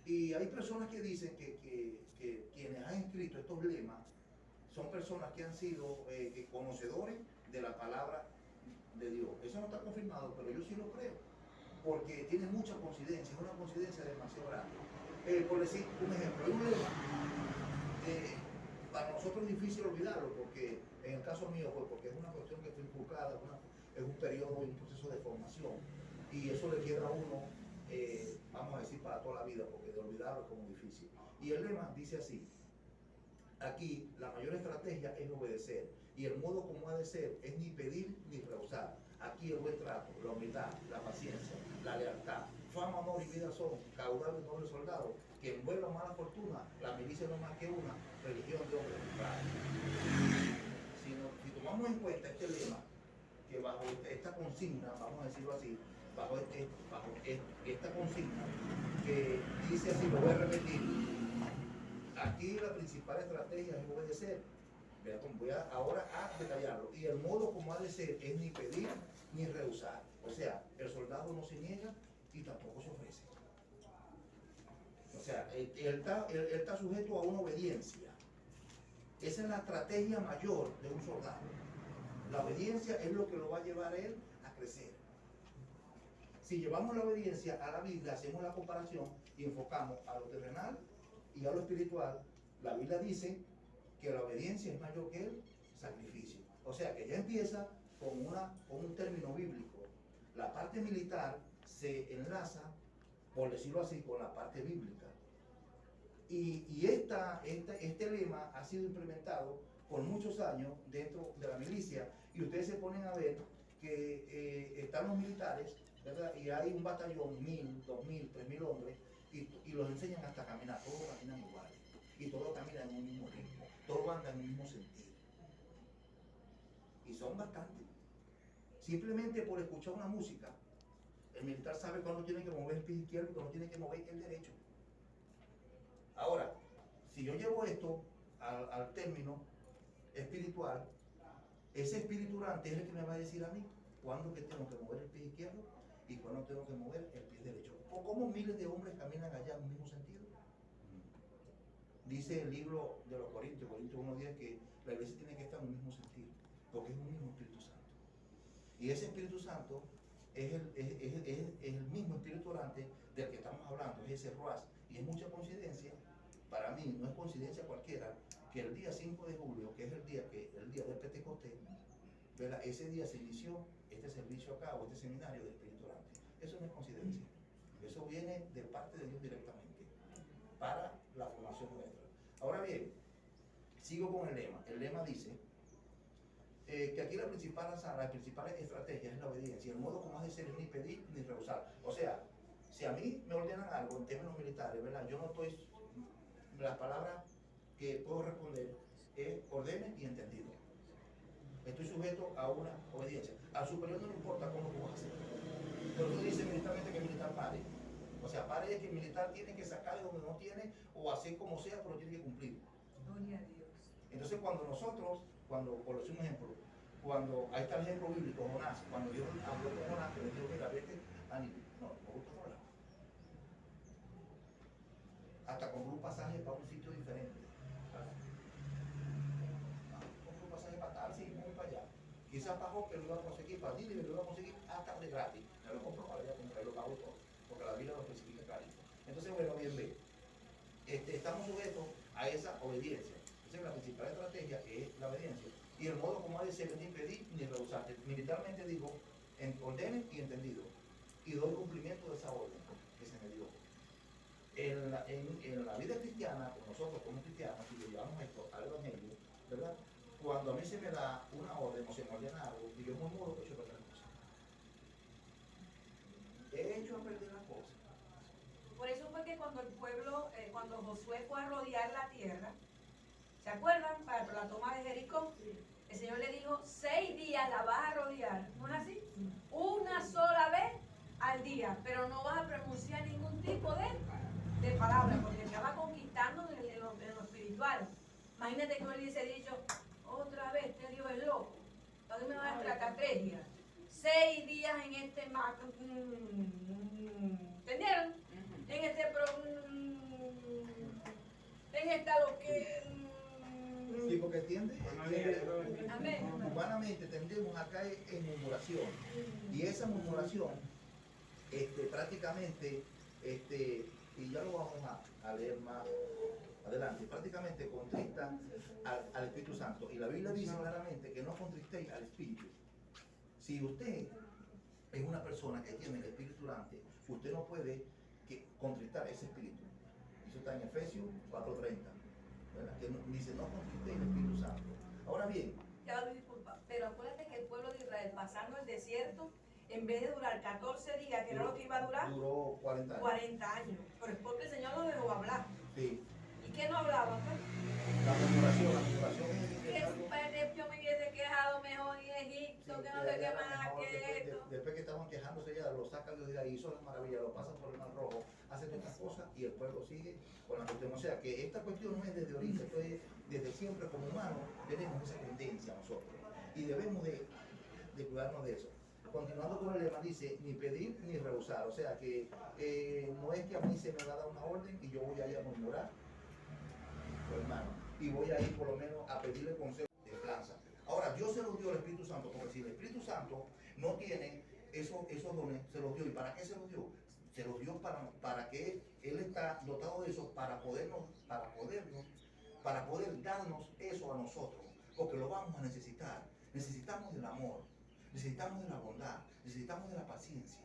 Y hay personas que dicen que quienes han escrito estos lemas son personas que han sido conocedores de la palabra de Dios. Eso no está confirmado, pero yo sí lo creo, porque tiene mucha coincidencia, es una coincidencia demasiado grande. Por decir un ejemplo, hay un lema, para nosotros es difícil olvidarlo, porque en el caso mío, pues, porque es una cuestión que fue inculcada, es un periodo y un proceso de formación, y eso le queda a uno, vamos a decir, para toda la vida, porque de olvidarlo es como difícil. Y el lema dice así: aquí la mayor estrategia es obedecer, y el modo como ha de ser es ni pedir ni rehusar. Aquí el buen trato, la humildad, la paciencia, la lealtad, fama, amor y vida son caudal y noble soldado, que en buena o mala fortuna, la milicia no más que una religión de hombres honrados. Si tomamos en cuenta este lema, que bajo esta consigna, vamos a decirlo así, bajo esta consigna, que dice así, lo voy a repetir: aquí la principal estrategia es obedecer. Voy ahora a detallarlo. Y el modo como ha de ser es ni pedir ni rehusar. O sea, el soldado no se niega y tampoco se ofrece. O sea, él está sujeto a una obediencia. Esa es la estrategia mayor de un soldado. La obediencia es lo que lo va a llevar a él a crecer. Si llevamos la obediencia a la Biblia, hacemos la comparación y enfocamos a lo terrenal y a lo espiritual, la Biblia dice que la obediencia es mayor que el sacrificio. O sea que ya empieza con un término bíblico. La parte militar se enlaza, por decirlo así, con la parte bíblica. Y este lema ha sido implementado por muchos años dentro de la milicia, y ustedes se ponen a ver que están los militares, ¿verdad? Y hay un batallón, 1000, 2000, 3000 hombres, y los enseñan hasta caminar, todos caminan iguales, y todos caminan en un mismo ritmo, todos andan en un mismo sentido. Y son bastantes. Simplemente por escuchar una música, el militar sabe cuándo tiene que mover el pie izquierdo y cuándo tiene que mover el derecho. Ahora, si yo llevo esto al término espiritual, ese espíritu orante es el que me va a decir a mí cuándo que tengo que mover el pie izquierdo y cuándo tengo que mover el pie derecho. ¿O cómo miles de hombres caminan allá en un mismo sentido? Dice el libro de los Corintios 1:10, que la iglesia tiene que estar en un mismo sentido, porque es un mismo Espíritu Santo. Y ese Espíritu Santo es el mismo espíritu orante del que estamos hablando, es ese Ruach. Y es mucha coincidencia, para mí no es coincidencia cualquiera, que el día 5 de julio, que es el día del Pentecostés, ¿verdad? Ese día se inició este servicio acá, o este seminario del espíritu orante. Eso no es coincidencia, eso viene de parte de Dios directamente para la formación nuestra. Ahora bien, sigo con el lema. El lema dice que aquí la principal estrategia es la obediencia. El modo como has de ser es ni pedir ni rehusar. O sea, si a mí me ordenan algo en términos militares, ¿verdad? Yo no estoy, las palabras que puedo responder es ordene y entendido. Estoy sujeto a una obediencia. Al superior no le importa cómo tú vas a hacer. Pero tú dices militarmente que el militar pare. O sea, pare es que el militar tiene que sacar de donde no tiene, o hacer como sea, pero tiene que cumplir. Gloria a Dios. Entonces cuando nosotros, por decir un ejemplo, ahí está el ejemplo bíblico, Jonás, cuando Dios habló con Jonás, que le dijo, mira, vete a Nínive. No, me gusta otro lado. Hasta compró un pasaje para un sitio diferente. Compró un pasaje para tal, sí, voy para allá. Quizás pagó que lo iba a conseguir, para Nínive lo iba a conseguir hasta de gratis. Me lo compró para allá, compré, lo pagó todo, porque la Biblia lo especifica clarito. Entonces, bueno, bien ve, estamos sujetos a esa obediencia. Esa es la principal estrategia, que es la obediencia. Y el modo como ha de ser ni pedir ni rehusar. Militarmente digo, ordene y entendido. Y doy cumplimiento de esa orden que se me dio. En la vida cristiana, con nosotros como cristianos, si le llevamos esto al evangelio, ¿verdad? Cuando a mí se me da una orden o se me ordena algo y yo murmuro, he hecho a perder las cosas. He hecho a perder las cosas. Por eso fue que cuando el pueblo, cuando Josué fue a rodear la tierra, ¿se acuerdan? Para la toma de Jericó, el Señor le dijo, 6 días la vas a rodear, ¿no es así? Una sola vez al día, pero no vas a pronunciar ningún tipo de palabra, porque estaba conquistando en lo espiritual. Imagínate que él hubiese dicho, otra vez, este Dios es loco, ¿dónde me vas a tratar 3 días? 6 días en este mar, ¿entendieron? En este está lo que... Sí, porque tiende, Amén. humanamente tendemos a caer en murmuración. Y esa murmuración, prácticamente, y ya lo vamos a leer más adelante, prácticamente contrista al Espíritu Santo. Y la Biblia dice claramente que no contristéis al Espíritu. Si usted es una persona que tiene el Espíritu Santo, usted no puede contristar ese Espíritu. Eso está en Efesios 4:30. Que dice, no contristéis el Espíritu Santo. Ahora bien, Ya, disculpa, pero acuérdate que el pueblo de Israel, pasando el desierto, en vez de durar 14 días, que era lo que iba a durar, duró 40 años. 40 años. Pero es porque el Señor no dejó hablar. Sí. ¿Y qué no hablaba? La murmuración es algo... Yo me hubiese quejado mejor en Egipto, que no sé qué más que esto. Después que estaban quejándose ya, lo sacan de ahí, hizo la maravilla, lo pasan por el Mar Rojo, hacen todas estas cosas y el pueblo sigue con la cuestión. O sea que esta cuestión no es desde ahorita, esto es desde siempre. Como humanos tenemos esa tendencia nosotros y debemos de cuidarnos de eso. Continuando con el lema, dice, ni pedir ni rehusar. O sea que no es que a mí se me va a dar una orden y yo voy a ir a murmurar, hermano, y voy a ir por lo menos a pedirle consejo de planza. Ahora, Dios se los dio al Espíritu Santo, porque si el Espíritu Santo no tiene esos dones, se los dio. ¿Y para qué se los dio? Se los dio para que Él está dotado de eso, para poder darnos eso a nosotros, porque lo vamos a necesitar. Necesitamos del amor, necesitamos de la bondad, necesitamos de la paciencia.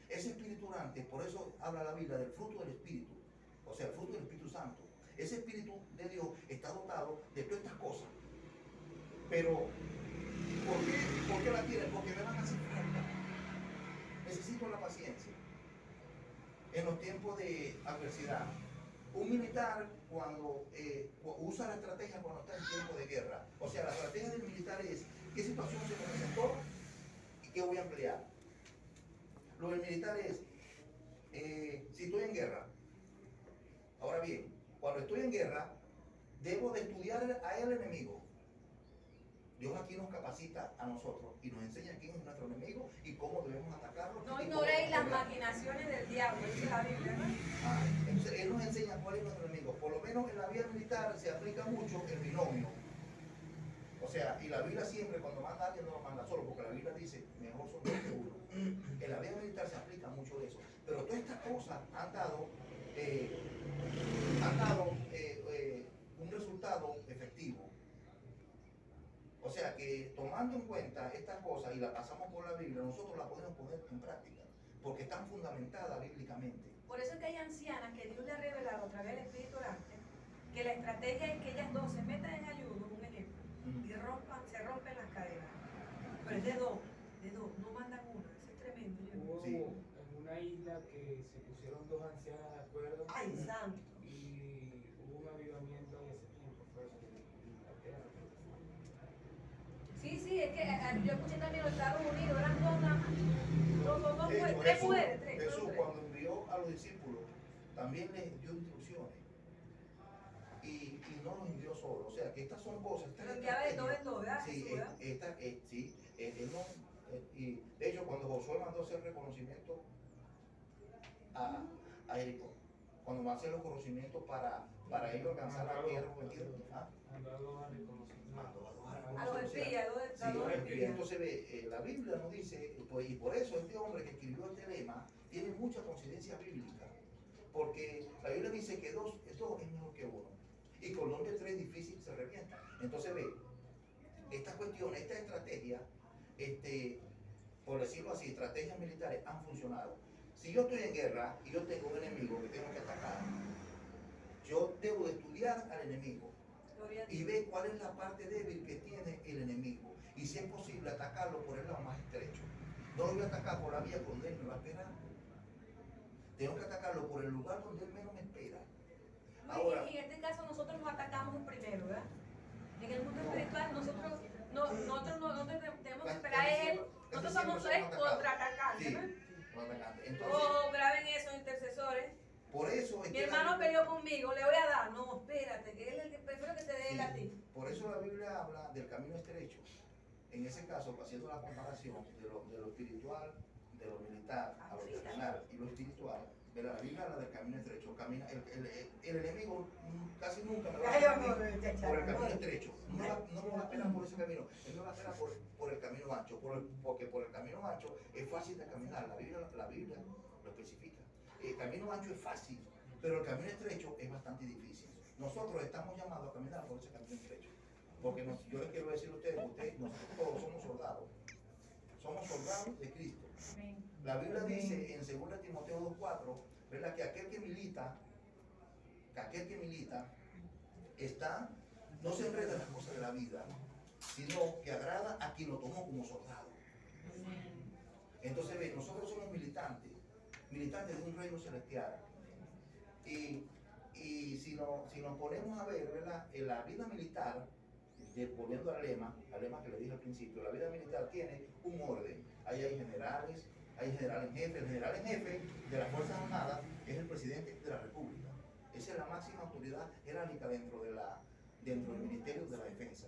Ese Espíritu Santo, por eso habla la Biblia del fruto del Espíritu, o sea, el fruto del Espíritu Santo. Ese Espíritu de Dios está dotado de todas estas cosas. Pero, ¿por qué la tienen? Porque me van a hacer falta. Necesito la paciencia. En los tiempos de adversidad, un militar cuando usa la estrategia cuando está en tiempo de guerra, o sea, la estrategia del militar es qué situación se me presentó y qué voy a emplear. Lo del militar es, si estoy en guerra, ahora bien, cuando estoy en guerra, debo de estudiar a el enemigo. Dios aquí nos capacita a nosotros y nos enseña quién es nuestro enemigo y cómo debemos atacarlo. No ignoréis las maquinaciones del diablo, dice la Biblia, ¿no? Entonces, Él nos enseña cuál es nuestro enemigo. Por lo menos en la vida militar se aplica mucho el binomio. O sea, y la Biblia siempre cuando manda a alguien no lo manda solo, porque la Biblia dice, mejor son dos que uno. En la vida militar se aplica mucho de eso. Pero todas estas cosas han dado un resultado efectivo. O sea que tomando en cuenta estas cosas y las pasamos por la Biblia, nosotros las podemos poner en práctica, porque están fundamentadas bíblicamente. Por eso es que hay ancianas que Dios le ha revelado a través del Espíritu Santo que la estrategia es que ellas dos se metan en ayuno, un ejemplo, y se rompen las cadenas. Pero es de dos, no mandan una, eso es tremendo. Hubo Sí. en una isla que se pusieron dos ancianas de acuerdo ¡Ay, santo! y hubo un avivamiento en ese tiempo, fue en Inglaterra. Sí, es que yo escuché también los Estados Unidos, eran dos nada más. Tres mujeres, tres. Jesús cuando envió a los discípulos, también les dio instrucciones. Y no los envió solo. O sea que estas son cosas. Pero enviaba de dos en dos, ¿verdad? Sí, y de hecho cuando Josué mandó a hacer reconocimiento a Jericó, cuando va a hacer los conocimientos para ellos alcanzar la tierra prometida, Mandó a dos a reconocimiento. A los espías, sí, a los espías. Entonces ve, la Biblia nos dice, pues, y por eso este hombre que escribió este lema tiene mucha coincidencia bíblica, porque la Biblia dice que dos es mejor que uno, y con dos de tres difícil se revienta. Entonces ve, esta cuestión, esta estrategia, por decirlo así, estrategias militares han funcionado. Si yo estoy en guerra y yo tengo un enemigo que tengo que atacar, yo debo de estudiar al enemigo y ver cuál es la parte débil que tiene el enemigo y si es posible atacarlo por el lado más estrecho. No lo voy a atacar por la vía donde él me va a esperar. Tengo que atacarlo por el lugar donde él menos me espera. Ahora, y en este caso nosotros nos atacamos primero, ¿verdad? En el mundo espiritual nosotros no tenemos que esperar a él, nosotros somos contraatacantes, sí, ¿no? entonces, Graben eso, intercesores. por eso es Mi que hermano peleó conmigo, le voy a dar. No, espérate, que él es el que prefiero que te dé él a ti. por eso la Biblia habla del camino estrecho. En ese caso, haciendo la comparación de lo espiritual, de lo militar, a lo terrenal y lo espiritual, ¿verdad? La Biblia habla del camino estrecho. El enemigo casi nunca me va a Ay, pegar amor, por el chacha, camino amor. estrecho. No me va a pegar por ese camino. Él me va a pegar por el camino ancho. Porque por el camino ancho es fácil de caminar. La Biblia lo especifica. El camino ancho es fácil, pero el camino estrecho es bastante difícil. Nosotros estamos llamados a caminar por ese camino estrecho. Porque yo les quiero decir a ustedes, nosotros todos somos soldados. Somos soldados de Cristo. La Biblia dice en 2 Timoteo 2:4, ¿verdad? Que aquel que milita no se enreda en las cosas de la vida, sino que agrada a quien lo tomó como soldado. Entonces, ve, nosotros somos militantes de un reino celestial. Y si nos ponemos a ver, ¿verdad? En la vida militar, volviendo al lema que le dije al principio, la vida militar tiene un orden. Ahí hay generales en jefe. El general en jefe de las Fuerzas Armadas es el presidente de la República. Esa es la máxima autoridad jerárquica dentro del Ministerio de la Defensa,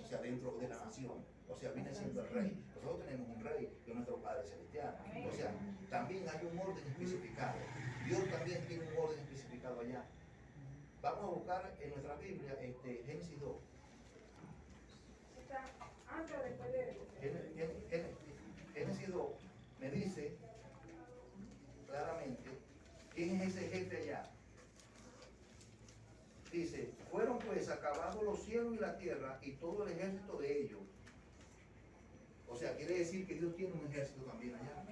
o sea, dentro de la nación. O sea, viene siendo el rey. Nosotros tenemos un rey, que es nuestro Padre Celestial. O sea, también hay un orden especificado. Dios también tiene un orden especificado allá. Vamos a buscar en nuestra Biblia Génesis 2. Génesis 2 me dice claramente quién es ese jefe allá. Dice, fueron pues acabados los cielos y la tierra y todo el ejército de ellos. O sea, quiere decir que Dios tiene un ejército también allá.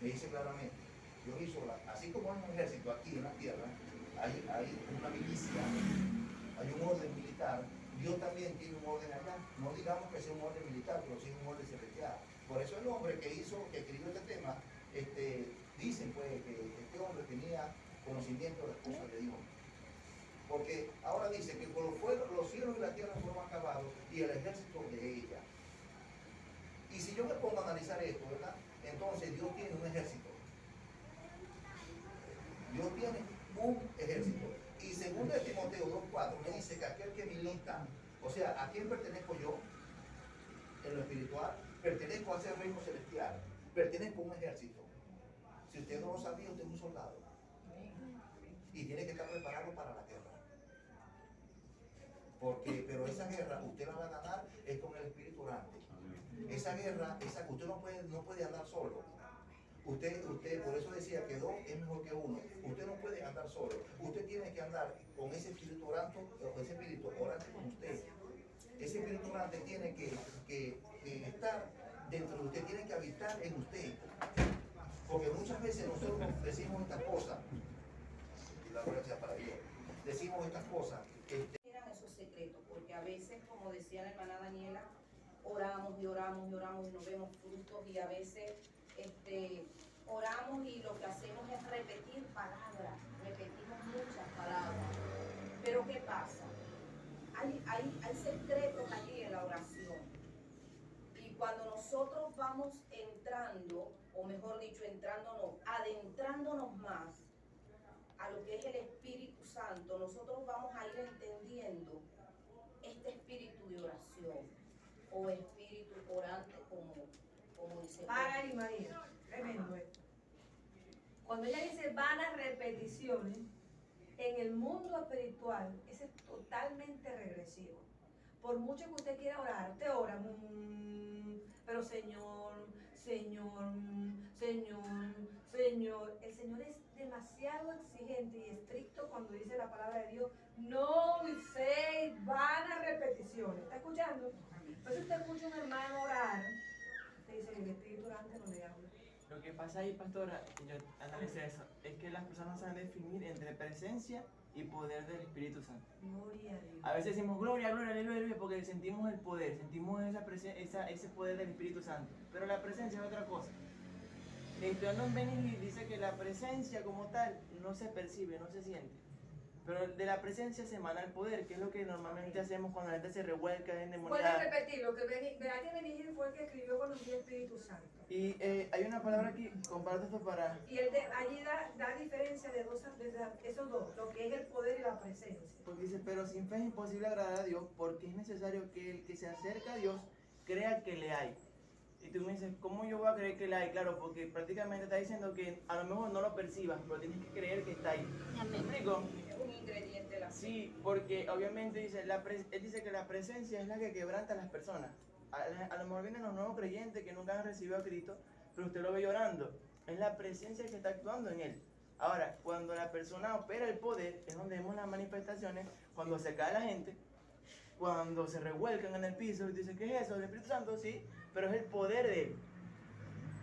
Me dice claramente, Dios hizo, así como hay un ejército aquí en la tierra, hay una milicia, hay un orden militar. Dios también tiene un orden allá. No digamos que sea un orden militar, pero sí un orden celestial. Por eso el hombre que escribió este tema, dicen pues que este hombre tenía conocimiento de las cosas de Dios. Porque ahora dice que los cielos y la tierra fueron acabados y el ejército de ella. Y si yo me pongo a analizar esto, ¿verdad? Entonces Dios tiene un ejército. Dios tiene un ejército. Y según Timoteo 2:4 me dice que aquel que milita, o sea, ¿a quién pertenezco yo? En lo espiritual, pertenezco a ese reino celestial, pertenezco a un ejército. Si usted no lo sabía, usted es un soldado. Y tiene que estar preparado para la guerra. Pero esa guerra usted la va a ganar es con el espíritu orante. Esa guerra, usted no puede andar solo. Usted, por eso decía que dos es mejor que uno. Usted no puede andar solo. Usted tiene que andar con ese espíritu orante con usted. Ese espíritu orante tiene que estar dentro de usted, tiene que habitar en usted. Porque muchas veces nosotros decimos estas cosas, y la gloria sea para Dios, decimos estas cosas. Eran esos secretos, porque a veces, como decía la hermana Daniela, oramos y oramos y oramos y no vemos frutos, y a veces oramos y lo que hacemos es repetir palabras, repetimos muchas palabras. Pero ¿qué pasa? Hay secretos allí en la oración. Y cuando nosotros vamos entrando, o mejor dicho, adentrándonos más a lo que es el Espíritu Santo, nosotros vamos a ir entendiendo este espíritu de oración o espíritu orante, como dice. Para y María, tremendo esto. Cuando ella dice vanas repeticiones, en el mundo espiritual, eso es totalmente regresivo. Por mucho que usted quiera orar, usted ora, pero Señor, Señor, Señor, Señor. El Señor es demasiado exigente y estricto cuando dice la palabra de Dios. No dice vanas repeticiones. ¿Está escuchando? Entonces usted escucha a un hermano orar, usted dice, el Espíritu orante no le habla. Lo que pasa ahí, pastora, yo analicé eso, es que las personas saben definir entre presencia y poder del Espíritu Santo. Gloria a Dios. A veces decimos gloria, gloria, aleluya, aleluya, porque sentimos el poder, sentimos ese poder del Espíritu Santo. Pero la presencia es otra cosa. Estudiando en Benny dice que la presencia como tal no se percibe, no se siente. Pero de la presencia se emana el poder, que es lo que normalmente hacemos cuando la gente se revuelca, es endemoniada. Puede repetir, lo que Benigil fue el que escribió cuando el Espíritu Santo. Y hay una palabra aquí, comparto esto para... Y él allí da diferencia de esos dos, lo que es el poder y la presencia. Porque dice, pero sin fe es imposible agradar a Dios, porque es necesario que el que se acerca a Dios crea que le hay. Y tú me dices, ¿cómo yo voy a creer que la hay? Claro, porque prácticamente está diciendo que a lo mejor no lo percibas, pero tienes que creer que está ahí. ¿Me explico? Es un ingrediente de la fe. Sí, porque obviamente dice, él dice que la presencia es la que quebranta a las personas. A lo mejor vienen los nuevos creyentes que nunca han recibido a Cristo, pero usted lo ve llorando. Es la presencia que está actuando en él. Ahora, cuando la persona opera el poder, es donde vemos las manifestaciones, cuando se cae la gente, cuando se revuelcan en el piso y dicen, ¿qué es eso? El Espíritu Santo, sí, pero es el poder de él.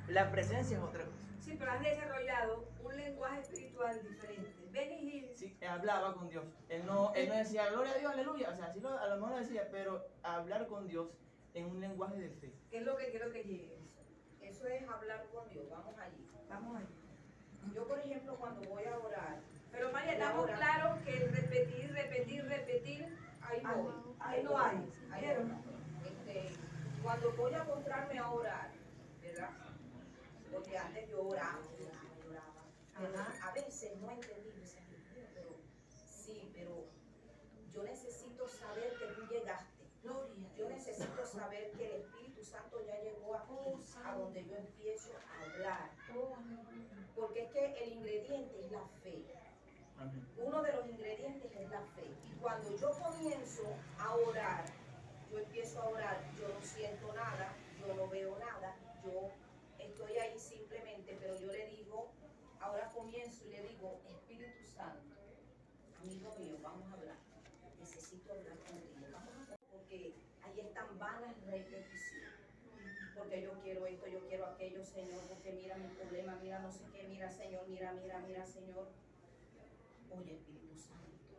La presencia es otra cosa. Sí, pero has desarrollado un lenguaje espiritual diferente. Benny Hill, Sí, hablaba con Dios. Él no decía, gloria a Dios, aleluya. O sea, sí a lo mejor lo decía, pero hablar con Dios en un lenguaje de fe. ¿qué es lo que quiero que llegue? Eso es hablar con Dios. Vamos allí. Vamos allá. Yo, por ejemplo, cuando voy a orar, Pero María, estamos claros que el repetir, ahí voy. ahí no hay. Ahí Pero voy. Cuando voy a encontrarme a orar, ¿verdad? Porque antes yo oraba. Ajá. A veces no entendí, pero sí, pero yo necesito saber que tú llegaste. Gloria. Yo necesito saber que el Espíritu Santo ya llegó aquí, a donde yo empiezo a hablar. Porque es que el ingrediente es la fe. Amén. Uno de los ingredientes es la fe. Y cuando yo comienzo a orar, yo empiezo a orar, yo no siento nada, yo no veo nada, yo estoy ahí simplemente, pero yo le digo, ahora comienzo y le digo, Espíritu Santo, amigo mío, vamos a hablar. Necesito hablar contigo. Vamos a hablar porque ahí están vanas repeticiones. Porque yo quiero esto, yo quiero aquello, Señor, porque mira mi problema, mira no sé qué, mira, Señor, mira, Señor. Oye, Espíritu Santo,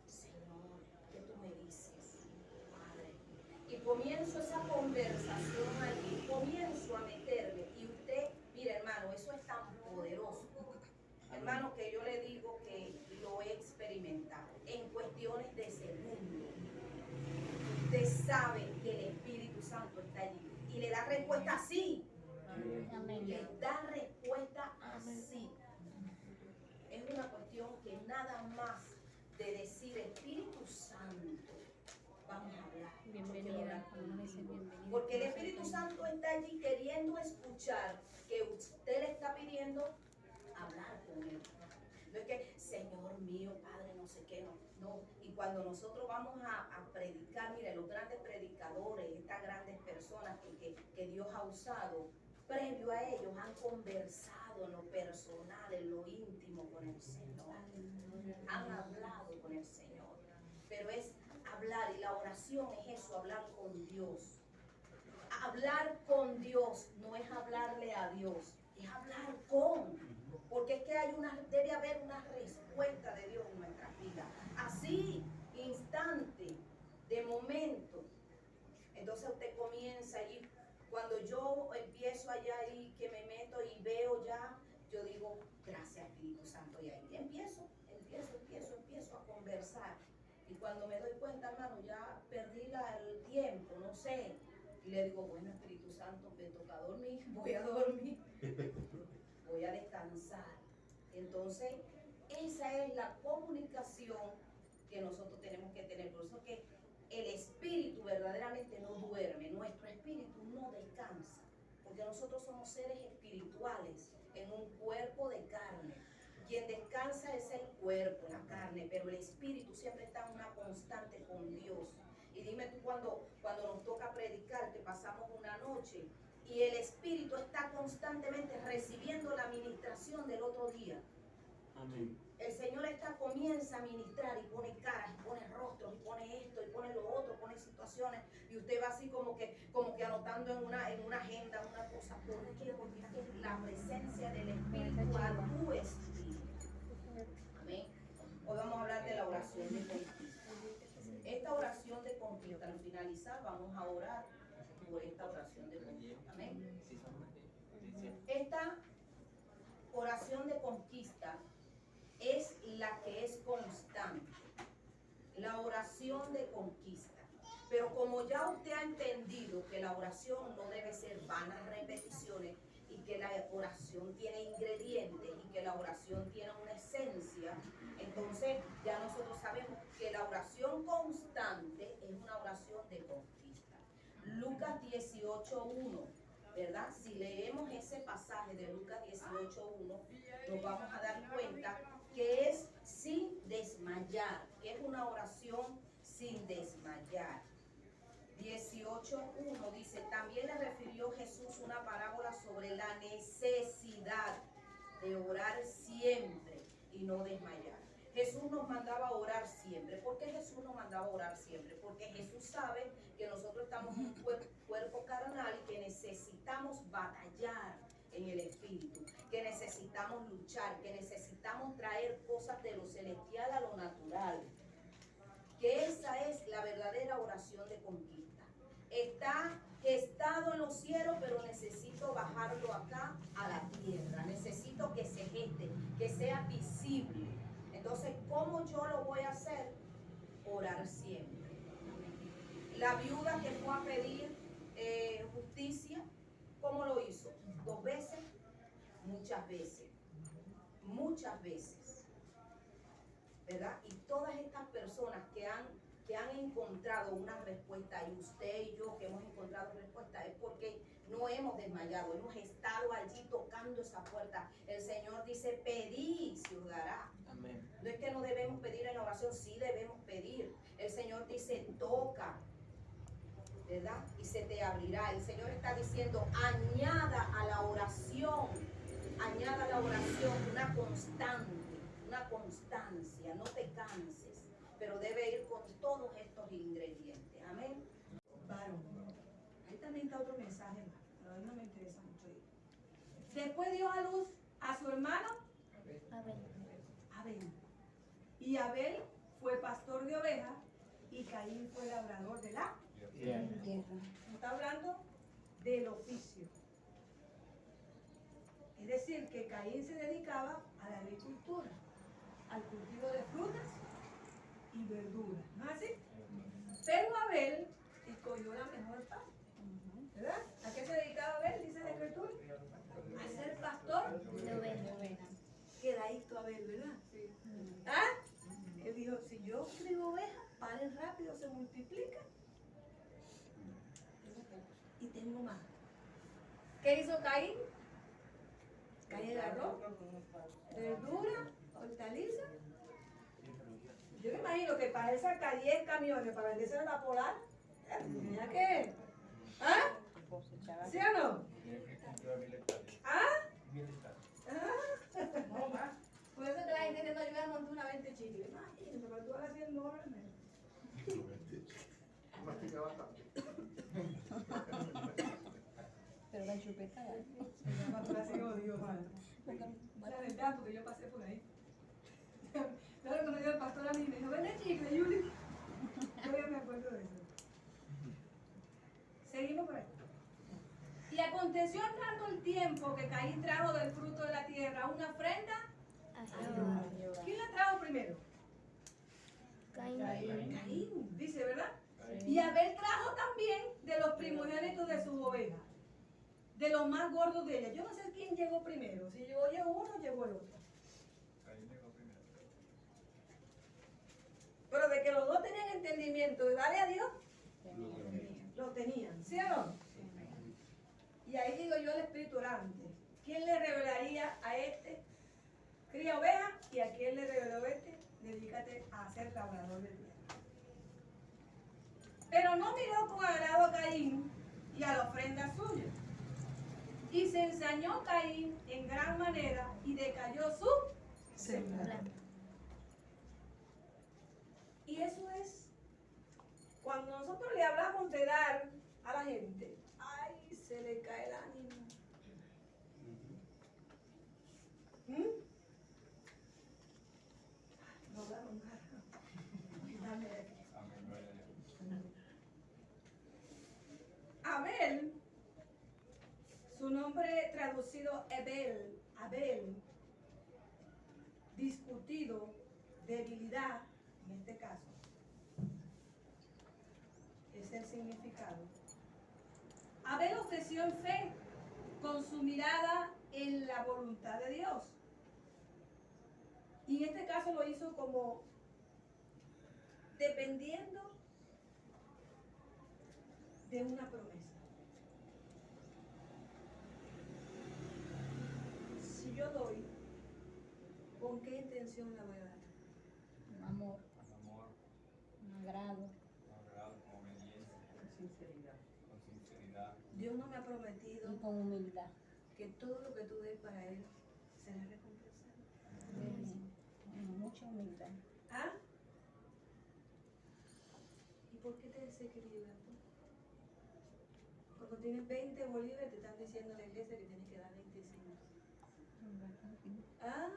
Señor, ¿qué tú me dices, Padre? Y comienzo esa conversación allí, comienzo a meterme. Y usted, mira, hermano, eso es tan poderoso. Hermano, que yo le digo que lo he experimentado en cuestiones de segundos. Usted sabe que el Espíritu Santo está allí y le da respuesta así. Le da respuesta así. Es una cuestión que nada más de decir Espíritu Santo, vamos a hablar. Bienvenida, cuando uno dice bienvenida. Porque el Espíritu Santo está allí queriendo escuchar que usted le está pidiendo hablar con él. No es que, Señor mío, Padre, no sé qué, no. Y cuando nosotros vamos a predicar, mire, los grandes predicadores, estas grandes personas que Dios ha usado, previo a ellos han conversado en lo personal, en lo íntimo con el Señor. Han hablado con el Señor. Pero es hablar, y la oración es eso, hablar con Dios. Hablar con Dios no es hablarle a Dios, es hablar con. Porque es que debe haber una respuesta de Dios en nuestras vidas. Así, instante, de momento. Entonces usted comienza allí. Cuando yo empiezo allá ahí, que me meto y veo ya, yo digo, gracias Espíritu Santo. Y ahí empiezo a conversar. Y cuando me doy cuenta, hermano, ya perdí el tiempo, no sé. Y le digo, bueno, Espíritu Santo, me toca dormir, voy a dormir. Voy a descansar. Entonces, esa es la comunicación que nosotros tenemos que tener. Por eso que el espíritu verdaderamente no duerme, nuestro espíritu no descansa, porque nosotros somos seres espirituales en un cuerpo de carne. Quien descansa es el cuerpo, la carne, pero el espíritu siempre está en una constante con Dios. Y dime tú cuando nos toca predicar, que pasamos una noche y el espíritu está constantemente recibiendo la administración del otro día. Amén. El Señor comienza a ministrar y pone caras, y pone rostros, y pone esto, y pone lo otro, pone situaciones, y usted va así como que anotando en una agenda una cosa. ¿Por qué? Porque es que la presencia del Espíritu a tu espíritu. Amén. Hoy vamos a hablar de la oración de conquista. Esta oración de conquista, al finalizar, vamos a orar por esta oración de conquista. Amén. Esta oración de conquista es la que es constante, la oración de conquista. Pero como ya usted ha entendido que la oración no debe ser vanas repeticiones y que la oración tiene ingredientes y que la oración tiene una esencia, entonces ya nosotros sabemos que la oración constante es una oración de conquista. Lucas 18:1 ¿verdad? Si leemos ese pasaje de Lucas 18:1, nos vamos a dar cuenta que es sin desmayar, que es una oración sin desmayar. 18:1 dice, también le refirió Jesús una parábola sobre la necesidad de orar siempre y no desmayar. Jesús nos mandaba a orar siempre. ¿Por qué Jesús nos mandaba a orar siempre? Porque Jesús sabe que nosotros estamos en un cuerpo carnal y que necesitamos batallar en el espíritu, que necesitamos luchar, que necesitamos traer cosas de lo celestial a lo natural. Que esa es la verdadera oración de conquista. Está gestado en los cielos, pero necesito bajarlo acá a la tierra. Necesito que se geste, que sea visible. Entonces, ¿cómo yo lo voy a hacer? Orar siempre. La viuda que fue a pedir justicia, ¿cómo lo hizo? 2 veces, muchas veces, ¿verdad? Y todas estas personas que han encontrado una respuesta, y usted y yo que hemos encontrado respuesta, es porque no hemos desmayado, hemos estado allí tocando esa puerta. El Señor dice, pedid y se os dará. Amén. No es que no debemos pedir en la oración, sí debemos pedir. El Señor dice, toca, ¿verdad? Y se te abrirá. El Señor está diciendo, añada a la oración una constancia, no te canses, pero debe ir con todos estos ingredientes. Amén. Varón. Ahí también está otro mensaje más, pero a mí no me interesa mucho ir. Después dio a luz a su hermano Abel. Y Abel fue pastor de ovejas y Caín fue labrador de la Bien. Tierra. Está hablando del oficio. Es decir, que Caín se dedicaba a la agricultura, al cultivo de frutas y verduras, ¿no es así? Pero Abel escogió la mejor parte, ¿verdad? ¿A qué se dedicaba Abel? Dice la escritura. A ser pastor. De oveja. Quedadito Abel, ¿verdad? ¿Ah? Él dijo, si yo crío ovejas, paren rápido, se multiplican y tengo más. ¿Qué hizo Caín? Caín agarró verdura, hortaliza. Yo me imagino que para esa 10 camiones para venderse a la Polar, ¿tenía qué? ¿Ah? ¿Sí o no? ¿Ah? No más. Por eso que la gente dice, no, yo voy a montar una 20 chicles. Imagínate, pero tú vas a hacer $100 al mes. Pero la chupeta ya. Se llama clásico Dios, madre. La verdad, porque yo pasé por ahí. Claro, cuando yo el pastor a mí me dijo, vende chicle, Yuli. Yo me acuerdo de eso. Seguimos por ahí. Y aconteció andando el tiempo que Caín trajo del fruto de la tierra una ofrenda. ¿Quién la trajo primero? Caín, dice, ¿verdad? Y Abel trajo también de los primogénitos de sus ovejas, de los más gordos de ellas. Yo no sé quién llegó primero, si llegó uno o llegó el otro. Pero de que los dos tenían entendimiento de darle a Dios, lo tenían, ¿sí o no? Y ahí digo yo al Espíritu orante, ¿quién le revelaría a este? Cría oveja, y a quién le reveló este, dedícate a ser labrador de tierra. Pero no miró con agrado a Caín y a la ofrenda suya. Y se ensañó Caín en gran manera y decayó su semblante. Y eso es, cuando nosotros le hablamos de dar a la gente, ay, se le cae el ánimo. No hablaron nada. Dame aquí. Abel, su nombre traducido Abel, discutido, debilidad, en este caso, es el significado. Abel ofreció en fe, con su mirada en la voluntad de Dios. Y en este caso lo hizo como dependiendo de una promesa. si yo doy, ¿con qué intención la voy a dar? Un amor, Amor, un agrado. agrado, con obediencia, Con sinceridad. con sinceridad. Dios no me ha prometido Y con humildad. que todo lo que tú des para Él será recompensado. Con mucha humildad. ¿Ah? ¿Y por qué te desequilibras tú? Cuando tienes 20 bolívares te están diciendo en la iglesia que tienes que dar 25. Ah,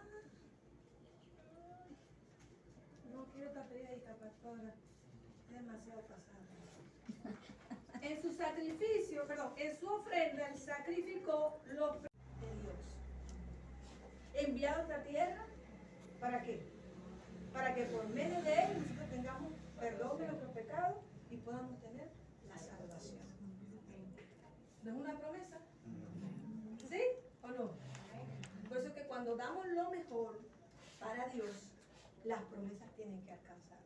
no quiero estar periódica, pastora. Es demasiado pasada. En su sacrificio, perdón, en su ofrenda, él sacrificó los de Dios. Enviado a otra tierra, ¿para qué? Para que por medio de él nosotros tengamos perdón de nuestros pecados y podamos tener la salvación. ¿No es una promesa? ¿Sí o no? Por eso que cuando damos lo mejor para Dios, las promesas tienen que alcanzar.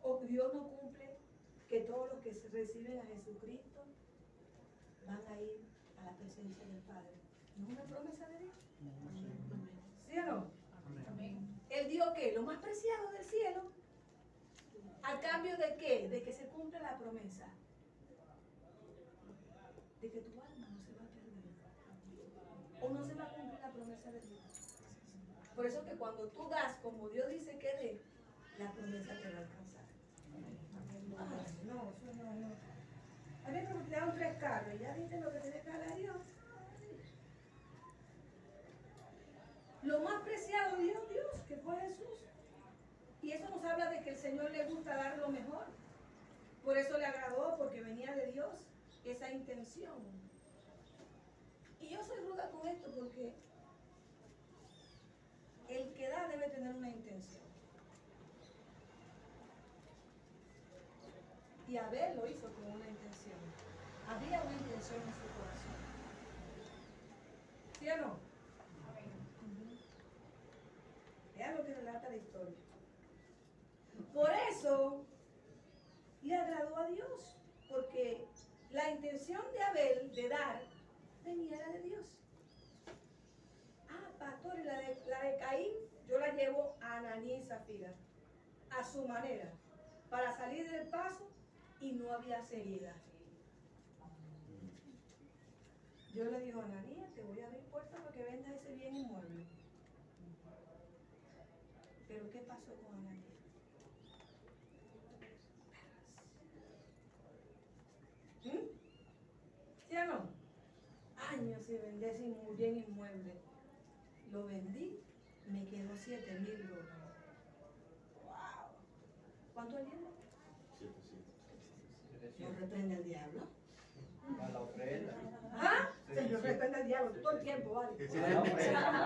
O Dios no cumple que todos los que reciben a Jesucristo van a ir a la presencia del Padre. ¿No es una promesa de Dios? ¿Sí o no? Él dio ¿qué? Lo más preciado del cielo. ¿A cambio de qué? De que se cumpla la promesa. De que tu alma no se va a perder. O no se va a cumplir la promesa de Dios. Por eso que cuando tú das como Dios dice que dé, la promesa te va a alcanzar. Ay, no, eso no. A mí me dan 3 carros, ya viste lo que tiene que dar a Dios. Lo más preciado dio Dios, que fue Jesús. Y eso nos habla de que el Señor le gusta dar lo mejor. Por eso le agradó, porque venía de Dios esa intención. Y yo soy ruda con esto porque el que da debe tener una intención. Y Abel lo hizo con una intención. Había una intención en su corazón. ¿Sí o no? Vean lo que relata la historia. Por eso le agradó a Dios, porque la intención de Abel de dar venía de Dios. Ah, pastor, y la de Caín, yo la llevo a Ananí y Zafira, a su manera, para salir del paso y no había seriedad. Yo le digo a Ananías, te voy a abrir puertas para que vendas ese bien inmueble. Pero ¿qué pasó con Ananías? ¿Sí o no? Años sin vender ese bien inmueble. Lo vendí, me quedó $7,000. ¡Wow! ¿Cuánto es el dinero? 700. ¿No reprende el diablo? A la ofrenda. ¿Ah? Señor, reprende el diablo todo el tiempo, ¿vale?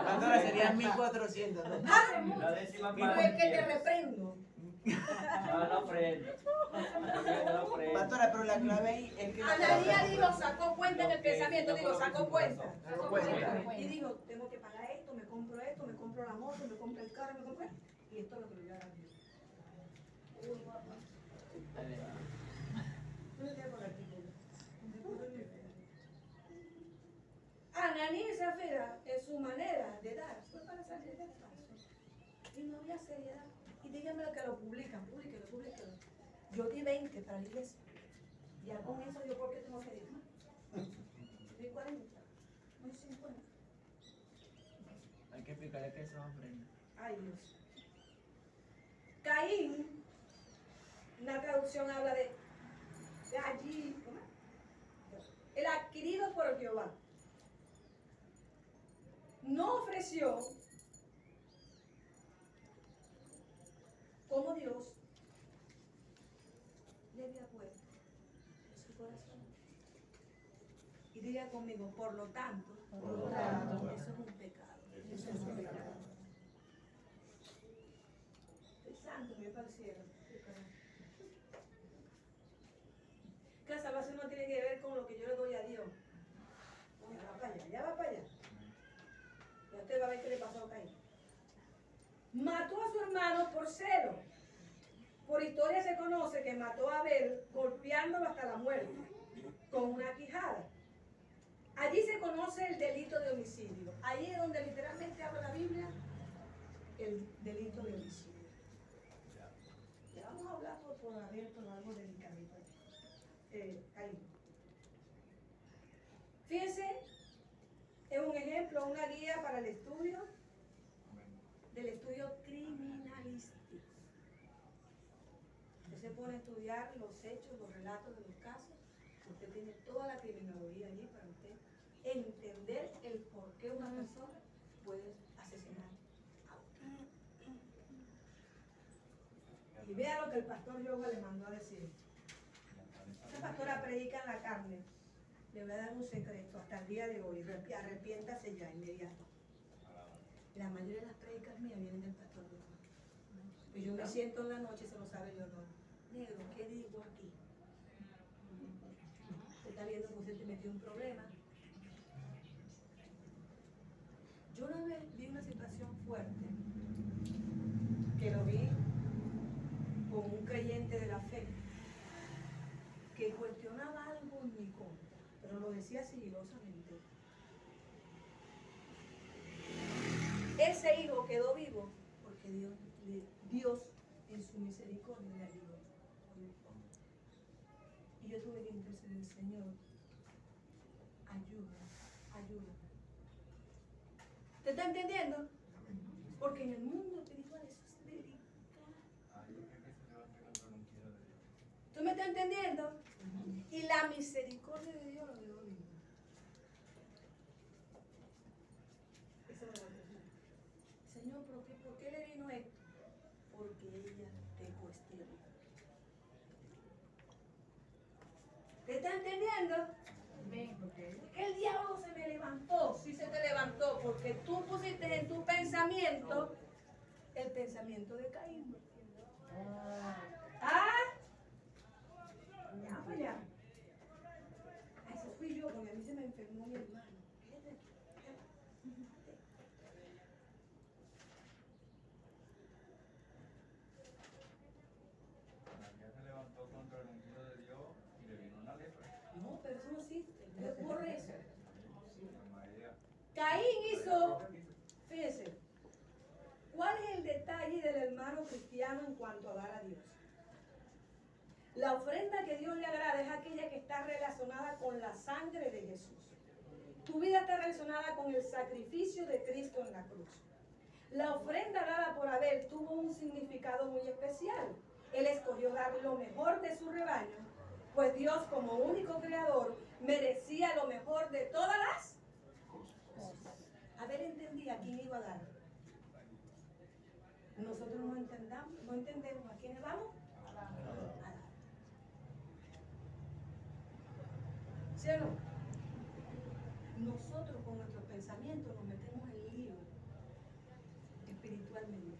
Pastora, serían 1400, ¿no? Hace mucho. La décima Y no es que te reprendo. la ofrenda. La ofrenda. Pastora, pero la clave ahí es que... Ananías dijo, sacó cuenta en el pensamiento, digo, sacó cuenta. Sacó cuenta. Y dijo, tengo que pagar esto, me compro la moto, me compro el carro, me compro esto. Y esto es lo que le voy a dar a Dios. No estoy por el artículo. Ananías y Zafira, en su manera de dar, fue para salir del paso. Y no había seriedad. Y díganme lo que lo publican, publíquelo. Yo di 20 para la iglesia. Ya con eso, ¿yo por qué tengo que ir más? Di 40, no 50. Hay que explicarle que eso es ofrenda. Ay, Dios. Caín, una traducción habla de allí, ¿cómo es? El adquirido por Jehová. No ofreció como Dios le había puesto en su corazón. Y diga conmigo, por lo tanto, eso es un pecado. Eso es un pecado. El santo me para el cielo. Que la salvación no tiene que ver con lo que yo le doy a Dios. Ya va para allá, ya va para allá. Ya usted va a ver qué le pasó a Caín. Mató a su hermano por celo. Por historia se conoce que mató a Abel golpeándolo hasta la muerte con una quijada. Allí se conoce el delito de homicidio. Ahí es donde literalmente habla la Biblia el delito de homicidio. Ya vamos a hablar por abierto algo delicadito. Ahí. Fíjense, es un ejemplo, una guía para el estudio del estudio criminalístico. Usted se pone a estudiar los hechos, los relatos de los casos. Usted tiene toda la criminología allí para usted entender el por qué una persona puede asesinar a otra. Y vea lo que el pastor Yoga le mandó a decir. Esa pastora predica en la carne. Le voy a dar un secreto hasta el día de hoy. Arrepiéntase ya inmediato. La mayoría de las predicas mías vienen del pastor Yoga. Pues yo me siento en la noche y se lo sabe Leonor. Negro, ¿qué digo aquí? Usted está viendo que usted te metió en un problema. Yo una vez vi una situación fuerte, que lo vi con un creyente de la fe, que cuestionaba algo en mi contra, pero lo decía sigilosamente. Ese hijo quedó vivo porque Dios en su misericordia le ayudó. Y yo tuve que interceder, Señor, ayuda, ayuda. ¿Te está entendiendo? Porque en el mundo espiritual eso es delicado. ¿Tú me estás entendiendo? Y la misericordia de Dios lo dejó vivo. Eso me lo voy a decir. Señor, ¿por qué le vino esto? Porque ella te cuestiona. ¿Te está entendiendo? Que el diablo se me levantó, sí se te levantó, porque tú pusiste en tu pensamiento el pensamiento de Caín. ¿Ah? Ya, pues ya. Eso fui yo, porque a mí se me enfermó mi hermano. María se levantó contra el ungido de Dios y le vino una lepra. No, pero eso no existe. ¿Qué ocurre eso? María. Caín hizo, fíjense, ¿cuál es el detalle del hermano cristiano en cuanto a dar a Dios? La ofrenda que Dios le agrada es aquella que está relacionada con la sangre de Jesús. Tu vida está relacionada con el sacrificio de Cristo en la cruz. La ofrenda dada por Abel tuvo un significado muy especial. Él escogió dar lo mejor de su rebaño, pues Dios como único creador merecía lo mejor de todas las cosas. Abel entendía a quién iba a dar. Nosotros no entendemos a quién vamos a dar. ¿Sí o no? Nosotros con nuestros pensamientos nos metemos en lío espiritualmente.